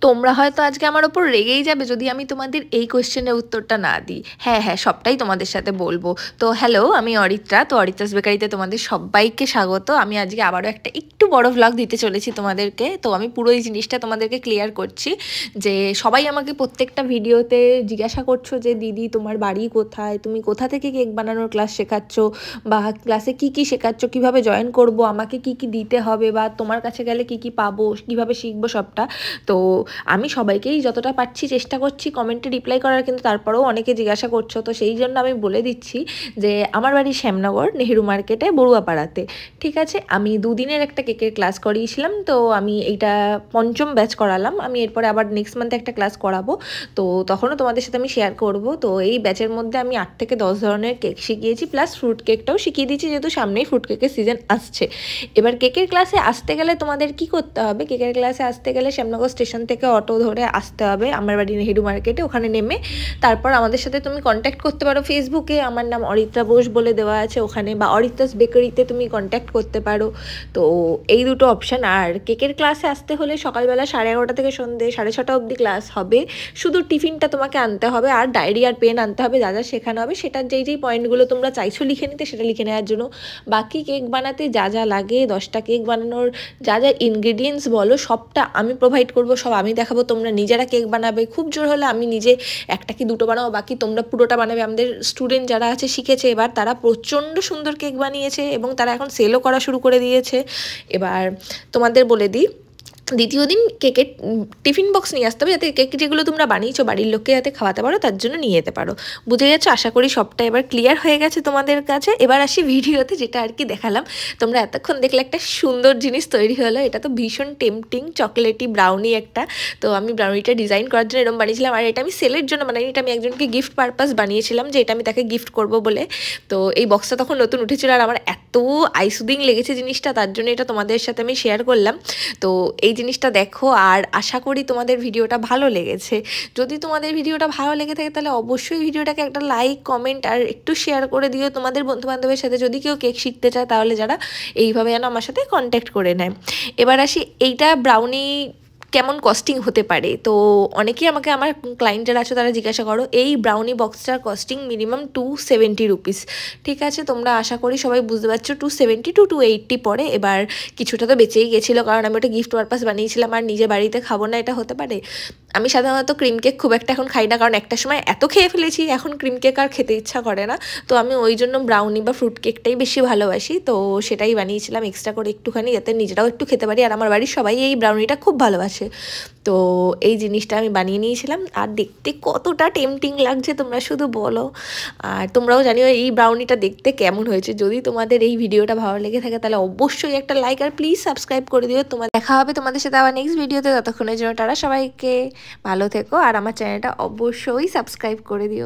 তোমরা হয়তো আজকে আমার ওপর রেগেই যাবে যদি আমি তোমাদের এই কোয়েশ্চেনের উত্তরটা না দিই। হ্যাঁ হ্যাঁ, সবটাই তোমাদের সাথে বলবো। তো হ্যালো, আমি অরিত্রা। তো অরিত্রাস বেকারিতে তোমাদের সবাইকে স্বাগত। আমি আজকে আবারও একটা একটু বড় ভ্লগ দিতে চলেছি তোমাদেরকে। তো আমি পুরো এই জিনিসটা তোমাদেরকে ক্লিয়ার করছি যে সবাই আমাকে প্রত্যেকটা ভিডিওতে জিজ্ঞাসা করছো যে দিদি তোমার বাড়ি কোথায়, তুমি কোথা থেকে কেক বানানোর ক্লাস শেখাচ্ছ, বা ক্লাসে কি কি শেখাচ্ছ, কিভাবে জয়েন করব, আমাকে কি কি দিতে হবে, বা তোমার কাছে গেলে কি কি পাবো, কিভাবে শিখবো সবটা। তো আমি সবাইকেই যতটা পারছি চেষ্টা করছি কমেন্টে রিপ্লাই করার, কিন্তু তারপরেও অনেকে জিজ্ঞাসা করছো, তো সেই জন্য আমি বলে দিচ্ছি যে আমার বাড়ি শ্যামনগর, নেহেরু মার্কেটে, বড়ুয়াপাড়াতে। ঠিক আছে, আমি দুদিনের একটা কেকের ক্লাস করিয়েছিলাম, তো আমি এইটা পঞ্চম ব্যাচ করালাম। আমি এরপরে আবার নেক্সট মান্থে একটা ক্লাস করাবো, তো তখনও তোমাদের সাথে আমি শেয়ার করব। তো এই ব্যাচের মধ্যে আমি 8 থেকে 10 ধরনের কেক শিখিয়েছি, প্লাস ফ্রুট কেকটাও শিখিয়ে দিচ্ছি, যেহেতু সামনেই ফ্রুট কেকের সিজন আসছে। এবার কেকের ক্লাসে আসতে গেলে তোমাদের কি করতে হবে, কেকের ক্লাসে আসতে গেলে শ্যামনগর স্টেশন থেকে অটো ধরে আসতে হবে আমার বাড়ি নেহেরু মার্কেটে, ওখানে নেমে তারপর আমাদের সাথে তুমি কন্ট্যাক্ট করতে পারো ফেসবুকে, আমার নাম অরিত্রা বোস বলে দেওয়া আছে ওখানে, বা অরিত্রাস বেকারিতে তুমি কন্ট্যাক্ট করতে পারো। তো এই দুটো অপশান। আর কেকের ক্লাসে আসতে হলে সকালবেলা 11:30 থেকে সন্ধ্যে 6:30 অবধি ক্লাস হবে। শুধু টিফিনটা তোমাকে আনতে হবে, আর ডায়েরি আর পেন আনতে হবে, যা যা শেখানো হবে সেটার যেই যেই পয়েন্টগুলো তোমরা চাইছো লিখে নিতে সেটা লিখে নেওয়ার জন্য। বাকি কেক বানাতে যা যা লাগে, 10টা কেক বানানোর যা যা ইনগ্রিডিয়েন্টস বলো সবটা আমি প্রোভাইড করবো, সব আমি দেখাবো। তোমরা নিজেরা কেক বানাবে, খুব জোর হলে আমি নিজে একটা কি দুটো বানাবো, বাকি তোমরা পুরোটা বানাবে। আমাদের স্টুডেন্ট যারা আছে শিখেছে এবার, তারা প্রচণ্ড সুন্দর কেক বানিয়েছে এবং তারা এখন সেলও করা শুরু করে দিয়েছে। এবার তোমাদের বলে দিই, দ্বিতীয় দিন কেকের টিফিন বক্স নিয়ে আসতে হবে, যাতে কেক যেগুলো তোমরা বানিয়েছো বাড়ির লোককে যাতে খাওয়াতে পারো, তার জন্য নিয়ে যেতে পারো। বুঝে গেছো? আশা করি সবটা এবার ক্লিয়ার হয়ে গেছে তোমাদের কাছে। এবার আসি ভিডিওতে, যেটা আর কি দেখালাম। তোমরা এতক্ষণ দেখলে একটা সুন্দর জিনিস তৈরি হলো, এটা তো ভীষণ টেম্পটিং চকলেটি ব্রাউনি একটা। তো আমি ব্রাউনিটা ডিজাইন করার জন্য এরকম বানিয়েছিলাম, আর এটা আমি সেলের জন্য বানাইনি, এটা আমি একজনকে গিফট পারপাস বানিয়েছিলাম, যে এটা আমি তাকে গিফট করব বলে। তো এই বক্সটা তখন নতুন উঠেছিল, আর আমার এত আইসুদিং লেগেছে জিনিসটা, তার জন্য এটা তোমাদের সাথে আমি শেয়ার করলাম। তো এই জিনিসটা দেখো, আর আশা করি তোমাদের ভিডিওটা ভালো লেগেছে। যদি তোমাদের ভিডিওটা ভালো লেগে থাকে তাহলে অবশ্যই ভিডিওটাকে একটা লাইক, কমেন্ট আর একটু শেয়ার করে দিও তোমাদের বন্ধুবান্ধবের সাথে, যদি কেউ কেক শিখতে চায় তাহলে, যারা এইভাবে যেন আমার সাথে কন্ট্যাক্ট করে নেয়। এবার আসি, এইটা ব্রাউনি কেমন কস্টিং হতে পারে। তো অনেকেই আমাকে, আমার ক্লায়েন্ট যারা আছে তারা জিজ্ঞাসা করো, এই ব্রাউনি বক্সটার কস্টিং মিনিমাম 270 রুপিস। ঠিক আছে, তোমরা আশা করি সবাই বুঝতে পারছো 270 টু 280 পড়ে। এবার কিছুটা তো বেঁচেই গেছিলো, কারণ আমি ওটা গিফট পারপাস বানিয়েছিলাম, আর নিজে বাড়িতে খাবো না, এটা হতে পারে। আমি সাধারণত ক্রিম কেক খুব একটা এখন খাই না, কারণ একটা সময় এত খেয়ে ফেলেছি, এখন ক্রিম কেক আর খেতে ইচ্ছা করে না। তো আমি ওই জন্য ব্রাউনি বা ফ্রুট কেকটাই বেশি ভালোবাসি, তো সেটাই বানিয়েছিলাম এক্সট্রা করে একটুখানি, যাতে নিজেরাও একটু খেতে পারি, আর আমার বাড়ির সবাই এই ব্রাউনিটা খুব ভালোবাসে। তো এই জিনিসটা আমি বানিয়ে নিয়েছিলাম, আর দেখতে কতটা টেম্পটিং লাগছে তোমরা শুধু বলো। আর তোমরাও জানিও এই ব্রাউনিটা দেখতে কেমন হয়েছে। যদি তোমাদের এই ভিডিওটা ভালো লেগে থাকে তাহলে অবশ্যই একটা লাইক আর প্লিজ সাবস্ক্রাইব করে দিও। তোমার দেখা হবে তোমাদের সাথে আবার নেক্সট ভিডিওতে। ততক্ষণের জন্য টাটা, সবাইকে ভালো থেকো, আর আমার চ্যানেলটা অবশ্যই সাবস্ক্রাইব করে দিও।